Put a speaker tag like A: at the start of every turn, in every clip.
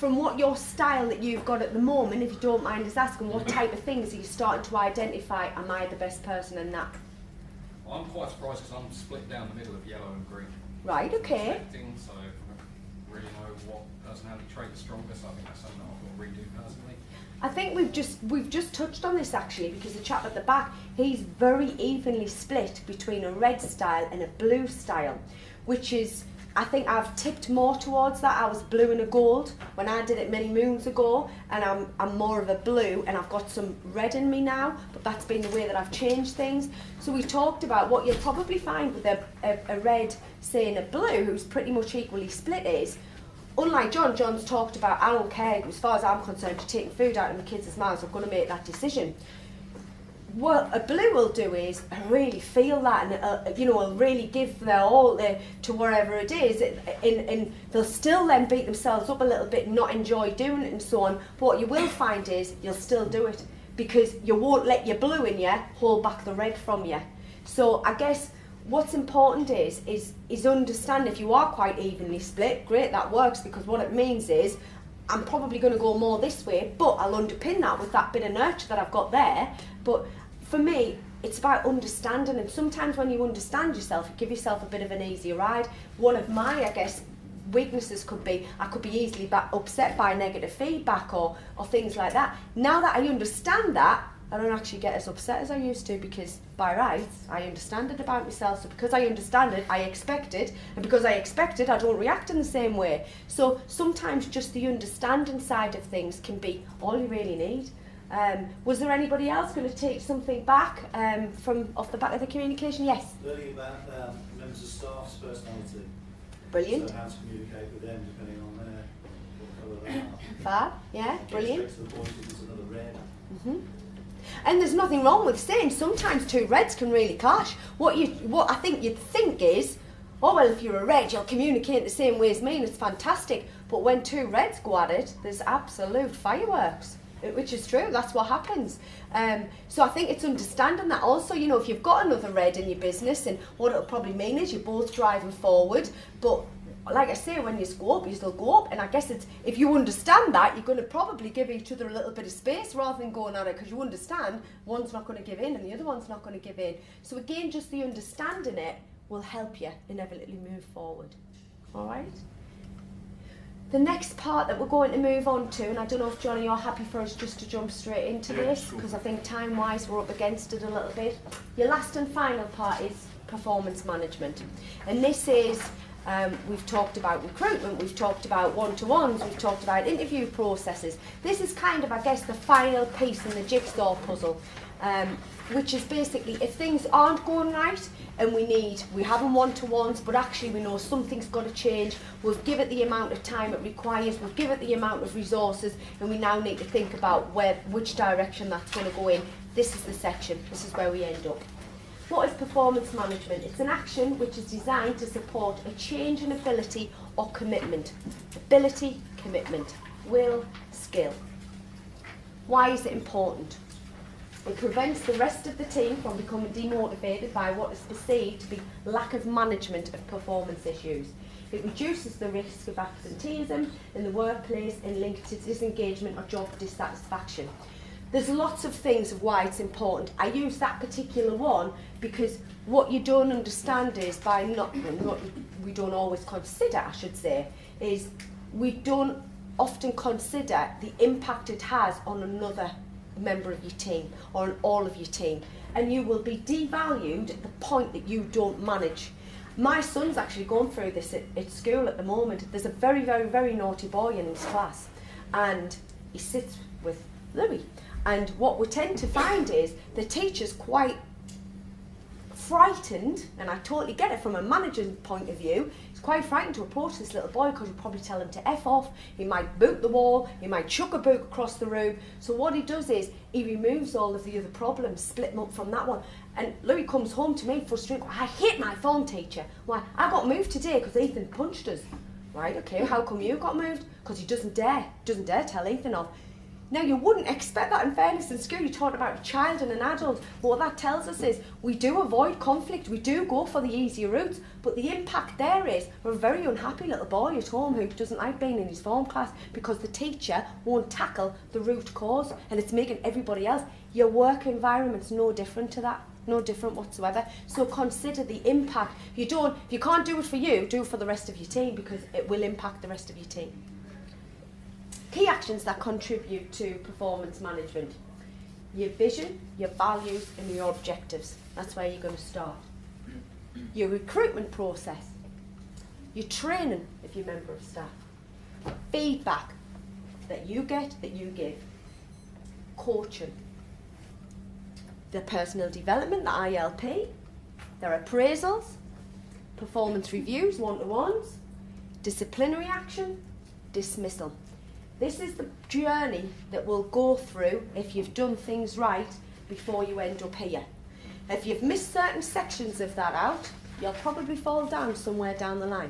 A: from what your style that you've got at the moment, if you don't mind us asking, what type of things are you starting to identify, am I the best person in that?
B: I'm quite surprised because I'm split down the middle of yellow and green.
A: Right, okay.
B: So I don't really know what personality trait is strongest. I think that's something that I've got to redo personally.
A: I think we've just touched on this actually, because the chap at the back, he's very evenly split between a red style and a blue style, which is, I think I've tipped more towards that. I was blue and a gold when I did it many moons ago, and I'm more of a blue, and I've got some red in me now, but that's been the way that I've changed things. So we talked about what you'll probably find with a red, say, and a blue, who's pretty much equally split, is, unlike John's talked about, I don't care, as far as I'm concerned, to taking food out of my kids' mouths, I'm going to make that decision. What a blue will do is really feel that, and will really give their all to wherever it is, and they'll still then beat themselves up a little bit and not enjoy doing it and so on. But what you will find is you'll still do it, because you won't let your blue in you hold back the red from you. So I guess what's important is understand, if you are quite evenly split, great, that works, because what it means is I'm probably going to go more this way, but I'll underpin that with that bit of nurture that I've got there. But for me, it's about understanding, and sometimes when you understand yourself, you give yourself a bit of an easier ride. One of my, I guess, weaknesses could be, I could be easily upset by negative feedback or things like that. Now that I understand that, I don't actually get as upset as I used to, because by rights, I understand it about myself. So because I understand it, I expect it. And because I expect it, I don't react in the same way. So sometimes just the understanding side of things can be all you really need. Was there anybody else going to take something back from off the back of the communication? Yes?
C: Learning about members of staff's personality.
A: Brilliant.
C: So how to communicate with them depending on what colour they are.
A: Fab, yeah, brilliant.
C: Straight to the point, if it's another red.
A: And there's nothing wrong with saying sometimes two reds can really clash. What I think you'd think is, oh well, if you're a red, you'll communicate the same way as me, and it's fantastic. But when two reds go at it, there's absolute fireworks, which is true. That's what happens. So I think it's understanding that also, if you've got another red in your business, and what it'll probably mean is you're both driving forward, but like I say, when you go up, you still go up. And I guess it's, if you understand that, you're going to probably give each other a little bit of space rather than going at it, because you understand one's not going to give in and the other one's not going to give in. So again, just the understanding it will help you inevitably move forward. All right? The next part that we're going to move on to, and I don't know if Johnny, you're happy for us just to jump straight into this, because I think time-wise we're up against it a little bit. Your last and final part is performance management. And this is, we've talked about recruitment, we've talked about one-to-ones, we've talked about interview processes. This is kind of, I guess, the final piece in the jigsaw puzzle, which is basically, if things aren't going right and we're having one-to-ones, but actually we know something's got to change, we've given it the amount of time it requires, we've given it the amount of resources, and we now need to think about which direction that's going to go in. This is the section, this is where we end up. What is performance management? It's an action which is designed to support a change in ability or commitment. Ability, commitment, will, skill. Why is it important? It prevents the rest of the team from becoming demotivated by what is perceived to be lack of management of performance issues. It reduces the risk of absenteeism in the workplace and linked to disengagement or job dissatisfaction. There's lots of things of why it's important. I use that particular one because what you don't understand is we don't always consider, I should say, is we don't often consider the impact it has on another member of your team or on all of your team. And you will be devalued at the point that you don't manage. My son's actually going through this at school at the moment. There's a very, very, very naughty boy in his class, and he sits with Louis. And what we tend to find is the teacher's quite frightened, and I totally get it from a manager's point of view, he's quite frightened to approach this little boy because he'll probably tell him to F off, he might boot the wall, he might chuck a boot across the room. So what he does is he removes all of the other problems, split them up from that one. And Louis comes home to me frustrated, I hate my form teacher. Why? I got moved today because Ethan punched us. Right, okay, how come you got moved? Because he doesn't dare tell Ethan off. Now, you wouldn't expect that in fairness in school. You taught about a child and an adult. What that tells us is we do avoid conflict, we do go for the easier routes, but the impact there is we're a very unhappy little boy at home who doesn't like being in his form class because the teacher won't tackle the root cause, and it's making everybody else. Your work environment's no different to that. No different whatsoever. So consider the impact. If you can't do it for you, do it for the rest of your team, because it will impact the rest of your team. Key actions that contribute to performance management. Your vision, your values and your objectives. That's where you're going to start. Your recruitment process. Your training if you're a member of staff. Feedback that you get, that you give. Coaching. The personal development, the ILP. Their appraisals. Performance reviews, one-to-ones. Disciplinary action. Dismissal. This is the journey that we'll go through if you've done things right before you end up here. If you've missed certain sections of that out, you'll probably fall down somewhere down the line.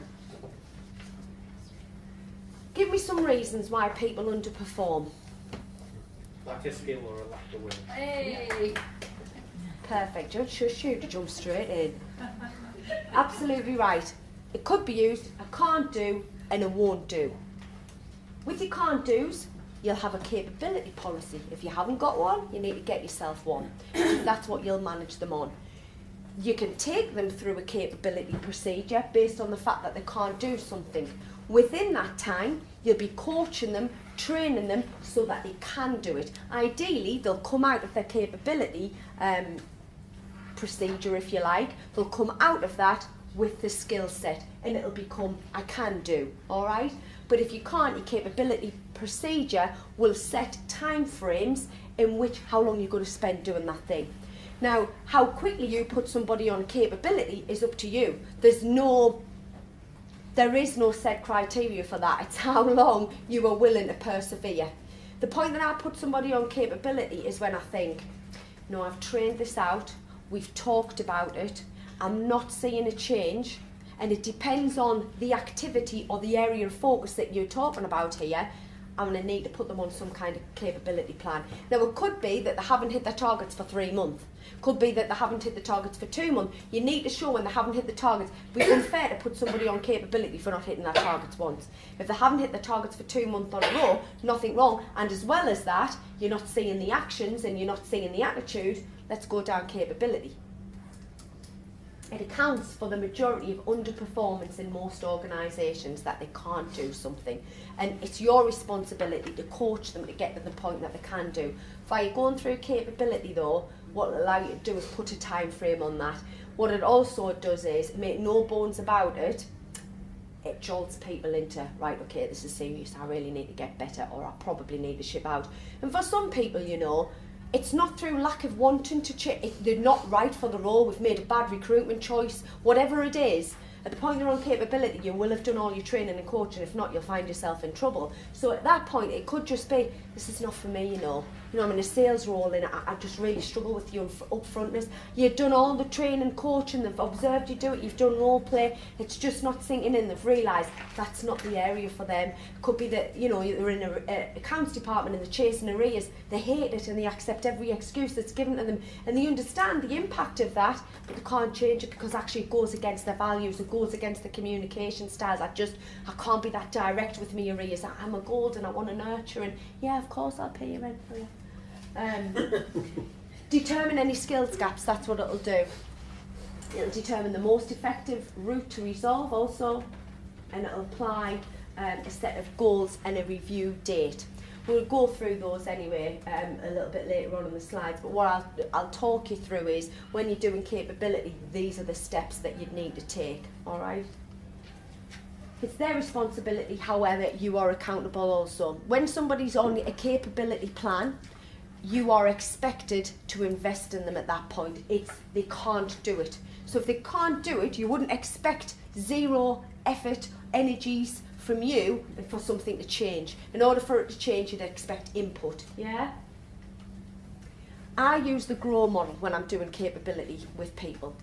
A: Give me some reasons why people underperform.
C: Lack of skill or a lack of will.
D: Hey!
A: Perfect, Judge. Shush you to jump straight in. Absolutely right. It could be used, I can't do and I won't do. With your can't do's, you'll have a capability policy. If you haven't got one, you need to get yourself one. That's what you'll manage them on. You can take them through a capability procedure based on the fact that they can't do something. Within that time, you'll be coaching them, training them so that they can do it. Ideally, they'll come out of their capability procedure, if you like. They'll come out of that with the skill set and it'll become I can do, all right? But if you can't, your capability procedure will set time frames in which how long you're going to spend doing that thing. Now, how quickly you put somebody on capability is up to you. There is no set criteria for that. It's how long you are willing to persevere. The point that I put somebody on capability is when I think, no, I've trained this out, we've talked about it, I'm not seeing a change, and it depends on the activity or the area of focus that you're talking about here. I'm going to need to put them on some kind of capability plan. Now, it could be that they haven't hit their targets for 3 months. Could be that they haven't hit the targets for 2 months. You need to show when they haven't hit the targets. It would be unfair to put somebody on capability for not hitting their targets once. If they haven't hit their targets for 2 months on a row, nothing wrong. And as well as that, you're not seeing the actions and you're not seeing the attitude, let's go down capability. It accounts for the majority of underperformance in most organisations, that they can't do something. And it's your responsibility to coach them to get to the point that they can do. By going through capability though, what it'll allow you to do is put a time frame on that. What it also does is, make no bones about it, it jolts people into, right, okay, this is serious, I really need to get better, or I probably need to ship out. And for some people, you know, it's not through lack of wanting to change. They're not right for the role. We've made a bad recruitment choice. Whatever it is, at the point you're on capability, you will have done all your training and coaching. If not, you'll find yourself in trouble. So at that point, it could just be, this is not for me, you know. I'm in a sales role and I just really struggle with your upfrontness. You've done all the training, coaching, they've observed you do it, you've done role play, it's just not sinking in. They've realised that's not the area for them. It could be that, you know, you're in an accounts department and they're chasing arrears, they hate it and they accept every excuse that's given to them, and they understand the impact of that, but they can't change it because actually it goes against their values, it goes against the communication styles. I can't be that direct with me arrears. I'm a gold and I want to nurture, and yeah, of course I'll pay you rent for you. Determine any skills gaps, that's what it'll do. It'll determine the most effective route to resolve also, and it'll apply a set of goals and a review date. We'll go through those anyway a little bit later on in the slides, but what I'll talk you through is, when you're doing capability, these are the steps that you'd need to take, alright? It's their responsibility, however, you are accountable also. When somebody's on a capability plan, you are expected to invest in them at that point. They can't do it. So if they can't do it, you wouldn't expect zero effort, energies from you and for something to change. In order for it to change, you'd expect input, yeah? I use the GROW model when I'm doing capability with people.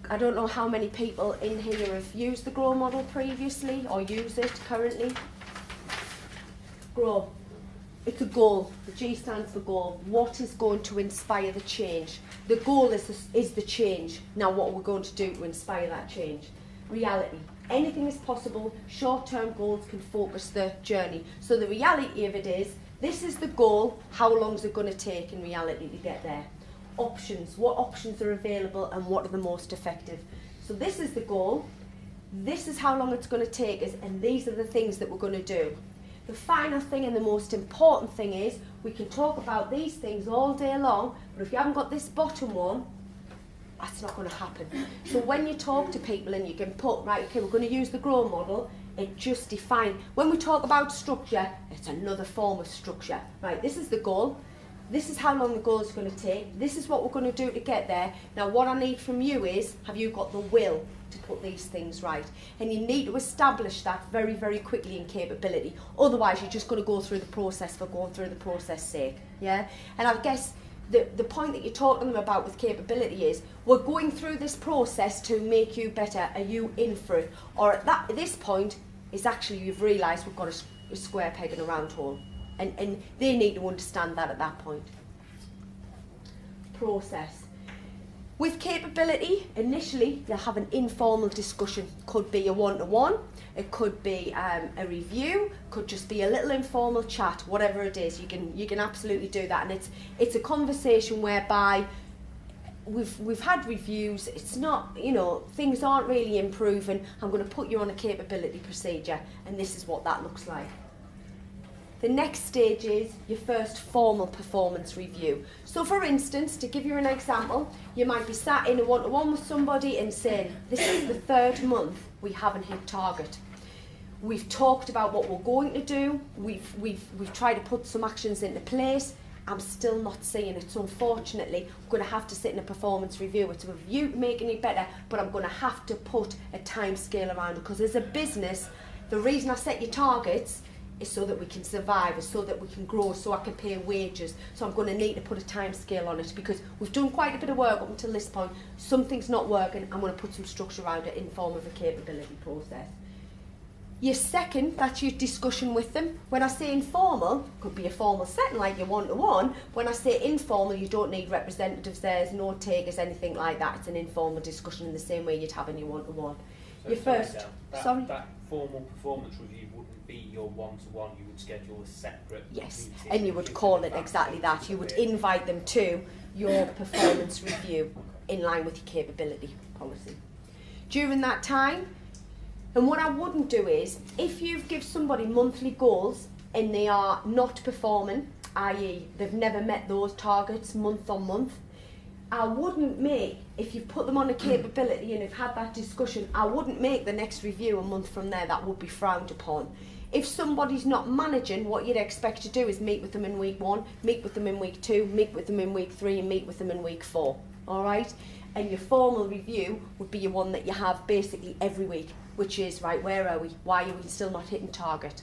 A: I don't know how many people in here have used the GROW model previously or use it currently. GROW. it's a goal. The G stands for goal. What is going to inspire the change? The goal is the change. Now what are we going to do to inspire that change? Reality. Anything is possible. Short-term goals can focus the journey. So the reality of it is, this is the goal. How long is it going to take in reality to get there? Options. What options are available and what are the most effective? So this is the goal. This is how long it's going to take us, and these are the things that we're going to do. The final thing and the most important thing is, we can talk about these things all day long, but if you haven't got this bottom one, that's not going to happen. So when you talk to people and you can put, right, okay, we're going to use the GROW model, it just defines. When we talk about structure, it's another form of structure. Right, this is the goal. This is how long the goal is going to take. This is what we're going to do to get there. Now what I need from you is, have you got the will to put these things right? And you need to establish that very, very quickly in capability. Otherwise you're just going to go through the process for going through the process sake. Yeah? And I guess the point that you're talking to them about with capability is, we're going through this process to make you better. Are you in for it? Or at this point is actually you've realised we've got a square peg in a round hole. And they need to understand that at that point. Process. With capability, initially you'll have an informal discussion. Could be a one-to-one, it could be a review, could just be a little informal chat, whatever it is. You can absolutely do that, and it's a conversation whereby we've had reviews. It's not, things aren't really improving. I'm going to put you on a capability procedure, and this is what that looks like. The next stage is your first formal performance review. So for instance, to give you an example, you might be sat in a one-to-one with somebody and saying, this is the 3rd month we haven't hit target. We've talked about what we're going to do, we've tried to put some actions into place, I'm still not seeing it. So unfortunately, I'm going to have to sit in a performance review. It's a review to make it better, but I'm going to have to put a time scale around it, because as a business, the reason I set your targets is so that we can survive, is so that we can grow, so I can pay wages. So I'm going to need to put a time scale on it, because we've done quite a bit of work up until this point. Something's not working. I'm going to put some structure around it in form of a capability process. Your second, that's your discussion with them. When I say informal, could be a formal setting like your one-to-one. When I say informal, you don't need representatives there, there's no takers, anything like that. It's an informal discussion in the same way you'd have in your one-to-one.
D: So
A: Your first, sorry?
D: That formal performance review wouldn't be your one-to-one, you would schedule a separate
A: Yes,
D: meeting.
A: and you would call it exactly that. You would invite them to your performance review in line with your capability policy. During that time, and what I wouldn't do is, if you give somebody monthly goals and they are not performing, i.e. they've never met those targets month on month, I wouldn't make, if you've put them on a capability and have had that discussion, I wouldn't make the next review a month from there. That would be frowned upon. If somebody's not managing, what you'd expect to do is meet with them in week 1, meet with them in week 2, meet with them in week 3, and meet with them in week 4. All right? And your formal review would be your one that you have basically every week, which is, right, where are we? Why are we still not hitting target?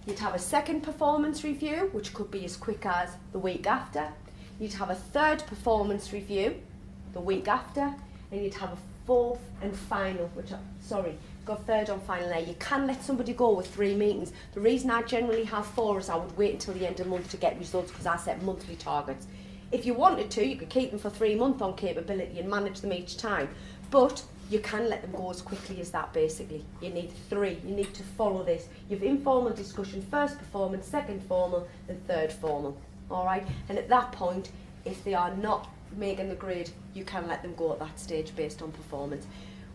A: You'd have a second performance review, which could be as quick as the week after. You'd have a third performance review the week after, and you'd have a fourth and final, got third and final there. You can let somebody go with 3 meetings. The reason I generally have 4 is I would wait until the end of the month to get results, because I set monthly targets. If you wanted to, you could keep them for 3 months on capability and manage them each time, but you can let them go as quickly as that. Basically, you need 3. You need to follow this. You have informal discussion, first performance, second formal, and third formal. All right, and at that point, if they are not making the grade, you can let them go at that stage based on performance.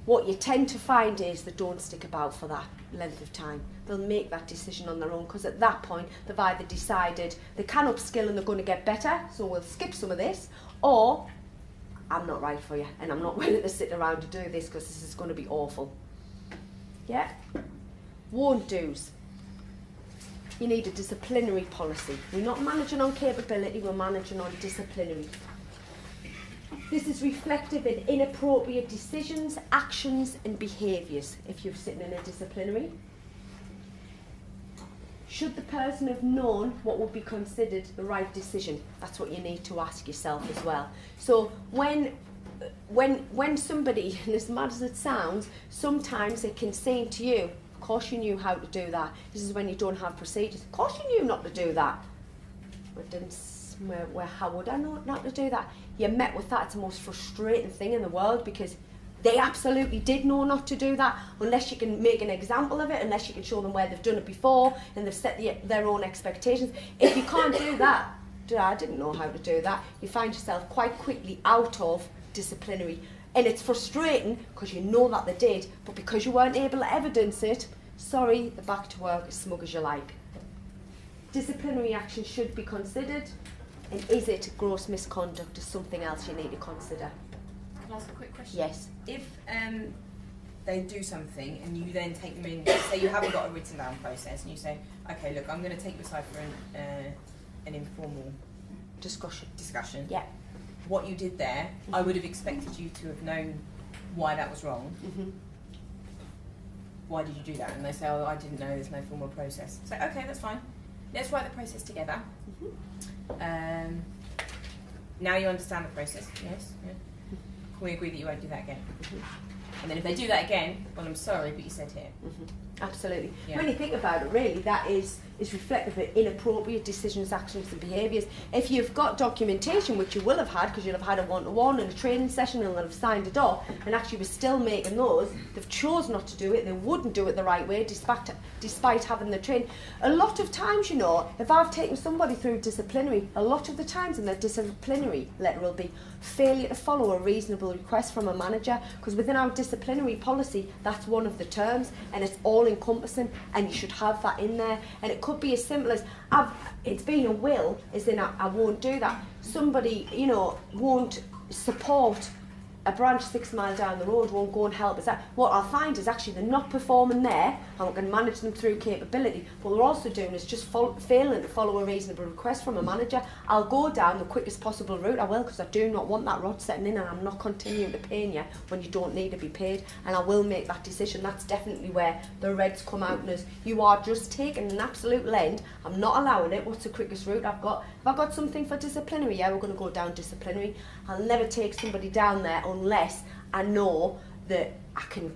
A: What you tend to find is they don't stick about for that length of time. They'll make that decision on their own, because at that point they've either decided they can upskill and they're going to get better, so we'll skip some of this, or I'm not right for you and I'm not willing to sit around to do this because this is going to be awful. Yeah? Won't do's. You need a disciplinary policy. We're not managing on capability, we're managing on disciplinary. This is reflective in inappropriate decisions, actions and behaviours if you're sitting in a disciplinary. Should the person have known what would be considered the right decision? That's what you need to ask yourself as well. So when somebody, and as mad as it sounds, sometimes it can seem to you, of course you knew how to do that. This is when you don't have procedures. Of course you knew not to do that. How would I know not to do that? You're met with that. It's the most frustrating thing in the world, because they absolutely did know not to do that, unless you can make an example of it, unless you can show them where they've done it before and they've set their own expectations. If you can't do that, I didn't know how to do that, you find yourself quite quickly out of disciplinary. And it's frustrating because you know that they did, but because you weren't able to evidence it, sorry, they're back to work as smug as you like. Disciplinary action should be considered, and is it gross misconduct is something else you need to consider.
E: Can I ask a quick question?
A: Yes.
E: If they do something and you then take them in, say you haven't got a written down process, and you say, okay, look, I'm going to take you aside for an informal discussion.
A: Yeah.
E: What you did there, I would have expected you to have known why that was wrong.
A: Mm-hmm.
E: Why did you do that? And they say, oh, I didn't know, there's no formal process. So, okay, that's fine. Let's write the process together.
A: Mm-hmm.
E: Now you understand the process. Yes. Yeah. Can we agree that you won't do that again?
A: Mm-hmm.
E: And then if they do that again, well, I'm sorry, but you said here.
A: Mm-hmm. Absolutely.
E: Yeah.
A: When you think about it, really, that is reflective of inappropriate decisions, actions and behaviours. If you've got documentation, which you will have had, because you'll have had a one-to-one and a training session and they'll have signed it off, and actually we're still making those, they've chose not to do it, they wouldn't do it the right way despite having the training. A lot of times, you know, if I've taken somebody through disciplinary, a lot of the times in their disciplinary letter will be failure to follow a reasonable request from a manager, because within our disciplinary policy, that's one of the terms, and it's all encompassing, and you should have that in there. And it could be as simple as it's been a will, as in I won't do that. Somebody, you know, won't support a branch 6 miles down the road, won't go and help us out. What I'll find is actually they're not performing there, and we can manage them through capability. What they're also doing is just failing to follow a reasonable request from a manager. I'll go down the quickest possible route, I will, because I do not want that rod setting in, and I'm not continuing to pay you when you don't need to be paid, and I will make that decision. That's definitely where the reds come out as, you are just taking an absolute lend, I'm not allowing it, what's the quickest route I've got? Have I got something for disciplinary? Yeah, we're going to go down disciplinary. I'll never take somebody down there unless I know that I can.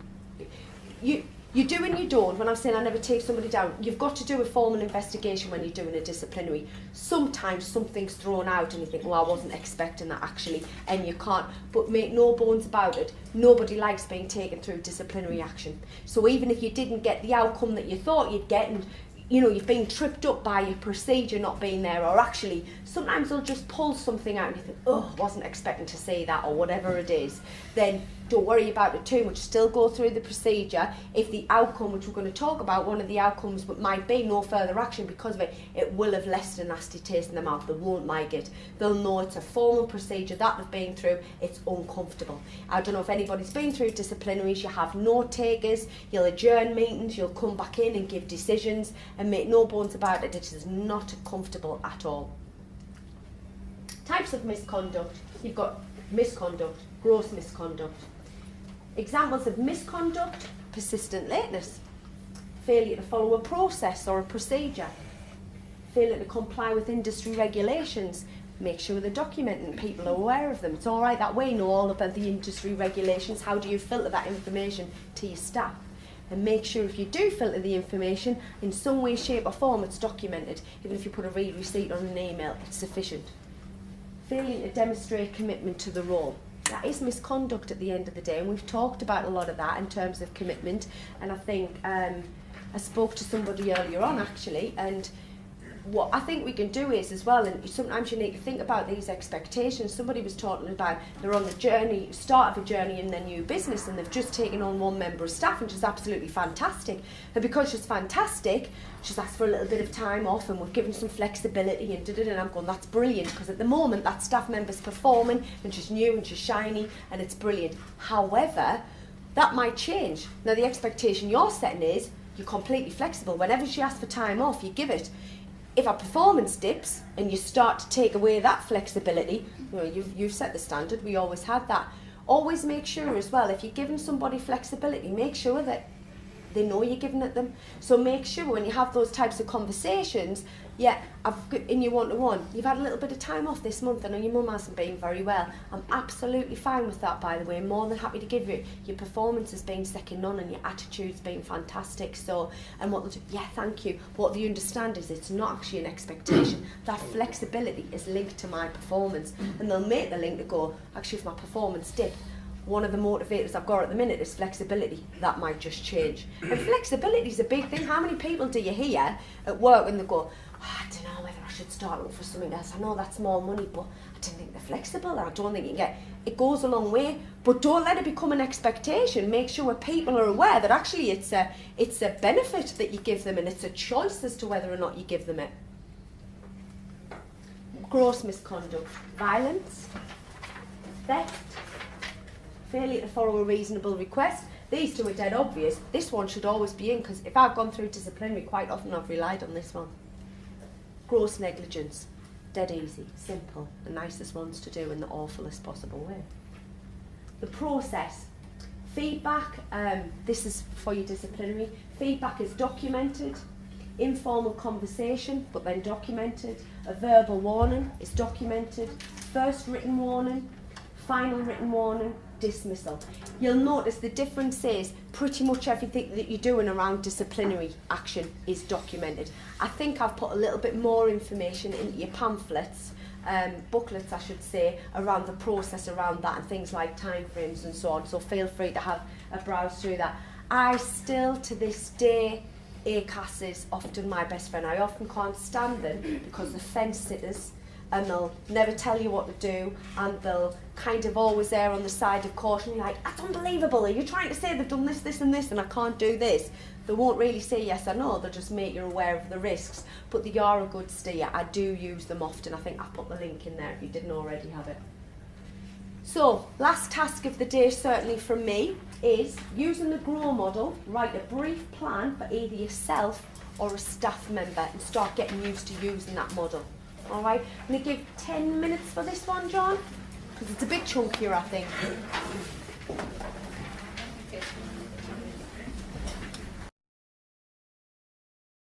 A: You do and you don't. When I'm saying I never take somebody down, you've got to do a formal investigation when you're doing a disciplinary. Sometimes something's thrown out and you think, well, I wasn't expecting that actually, and you can't. But make no bones about it, nobody likes being taken through disciplinary action. So even if you didn't get the outcome that you thought you'd get, and you know, you've been tripped up by your procedure not being there, or actually sometimes they'll just pull something out and you think, oh, wasn't expecting to say that, or whatever it is, then don't worry about it too much. Still go through the procedure. If the outcome, which we're going to talk about, one of the outcomes might be no further action because of it, it will have left a nasty taste in their mouth. They won't like it. They'll know it's a formal procedure that they've been through. It's uncomfortable. I don't know if anybody's been through disciplinaries. You have note takers, you'll adjourn meetings, you'll come back in and give decisions, and make no bones about it, it is not comfortable at all. Types of misconduct. You've got misconduct, gross misconduct. Examples of misconduct: persistent lateness, failure to follow a process or a procedure, failure to comply with industry regulations. Make sure they're documented and people are aware of them. It's all right that way, know all about the industry regulations. How do you filter that information to your staff? And make sure if you do filter the information, in some way, shape or form, it's documented. Even if you put a read receipt on an email, it's sufficient. Failing to demonstrate commitment to the role. That is misconduct at the end of the day, and we've talked about a lot of that in terms of commitment. And I think I spoke to somebody earlier on actually, and what I think we can do is as well, and sometimes you need to think about these expectations. Somebody was talking about they're on the journey, start of a journey in their new business, and they've just taken on one member of staff, and she's absolutely fantastic. And because she's fantastic, she's asked for a little bit of time off, and we've given some flexibility, and I'm going, that's brilliant, because at the moment that staff member's performing, and she's new and she's shiny, and it's brilliant. However, that might change. Now the expectation you're setting is you're completely flexible. Whenever she asks for time off, you give it. If our performance dips and you start to take away that flexibility, you know, you've set the standard, we always had that. Always make sure as well, if you're giving somebody flexibility, make sure that they know you're giving it them. So make sure when you have those types of conversations, in your one-to-one, you've had a little bit of time off this month. I know your mum hasn't been very well. I'm absolutely fine with that, by the way. I'm more than happy to give you. Your performance has been second none and your attitude's been fantastic. So, and what they'll do, yeah, thank you. What they understand is it's not actually an expectation. That flexibility is linked to my performance. And they'll make the link to go, actually, if my performance dipped, one of the motivators I've got at the minute is flexibility. That might just change. And flexibility is a big thing. How many people do you hear at work when they go, I don't know whether I should start looking for something else. I know that's more money, but I don't think they're flexible. I don't think you can get. It goes a long way, but don't let it become an expectation. Make sure people are aware that actually it's a benefit that you give them, and it's a choice as to whether or not you give them it. Gross misconduct, violence, theft, failure to follow a reasonable request. These two are dead obvious. This one should always be in, because if I've gone through disciplinary, quite often I've relied on this one. Gross negligence, dead easy, simple, the nicest ones to do in the awfulest possible way. The process, feedback, this is for your disciplinary. Feedback is documented, informal conversation, but then documented. A verbal warning is documented. First written warning, final written warning, dismissal. You'll notice the difference is pretty much everything that you're doing around disciplinary action is documented. I think I've put a little bit more information into your pamphlets, booklets I should say, around the process around that and things like timeframes and so on, so feel free to have a browse through that. I still to this day, ACAS is often my best friend. I often can't stand them because they're fence sitters and they'll never tell you what to do, and they'll kind of always err on the side of caution. You're like, that's unbelievable, are you trying to say they've done this, this and this and I can't do this? They won't really say yes or no, they'll just make you aware of the risks, but they are a good steer. I do use them often. I think I've put the link in there if you didn't already have it. So, last task of the day certainly from me is, using the GROW model, write a brief plan for either yourself or a staff member and start getting used to using that model. Alright, I'm going to give 10 minutes for this one, John, because it's a bit chunkier, I think.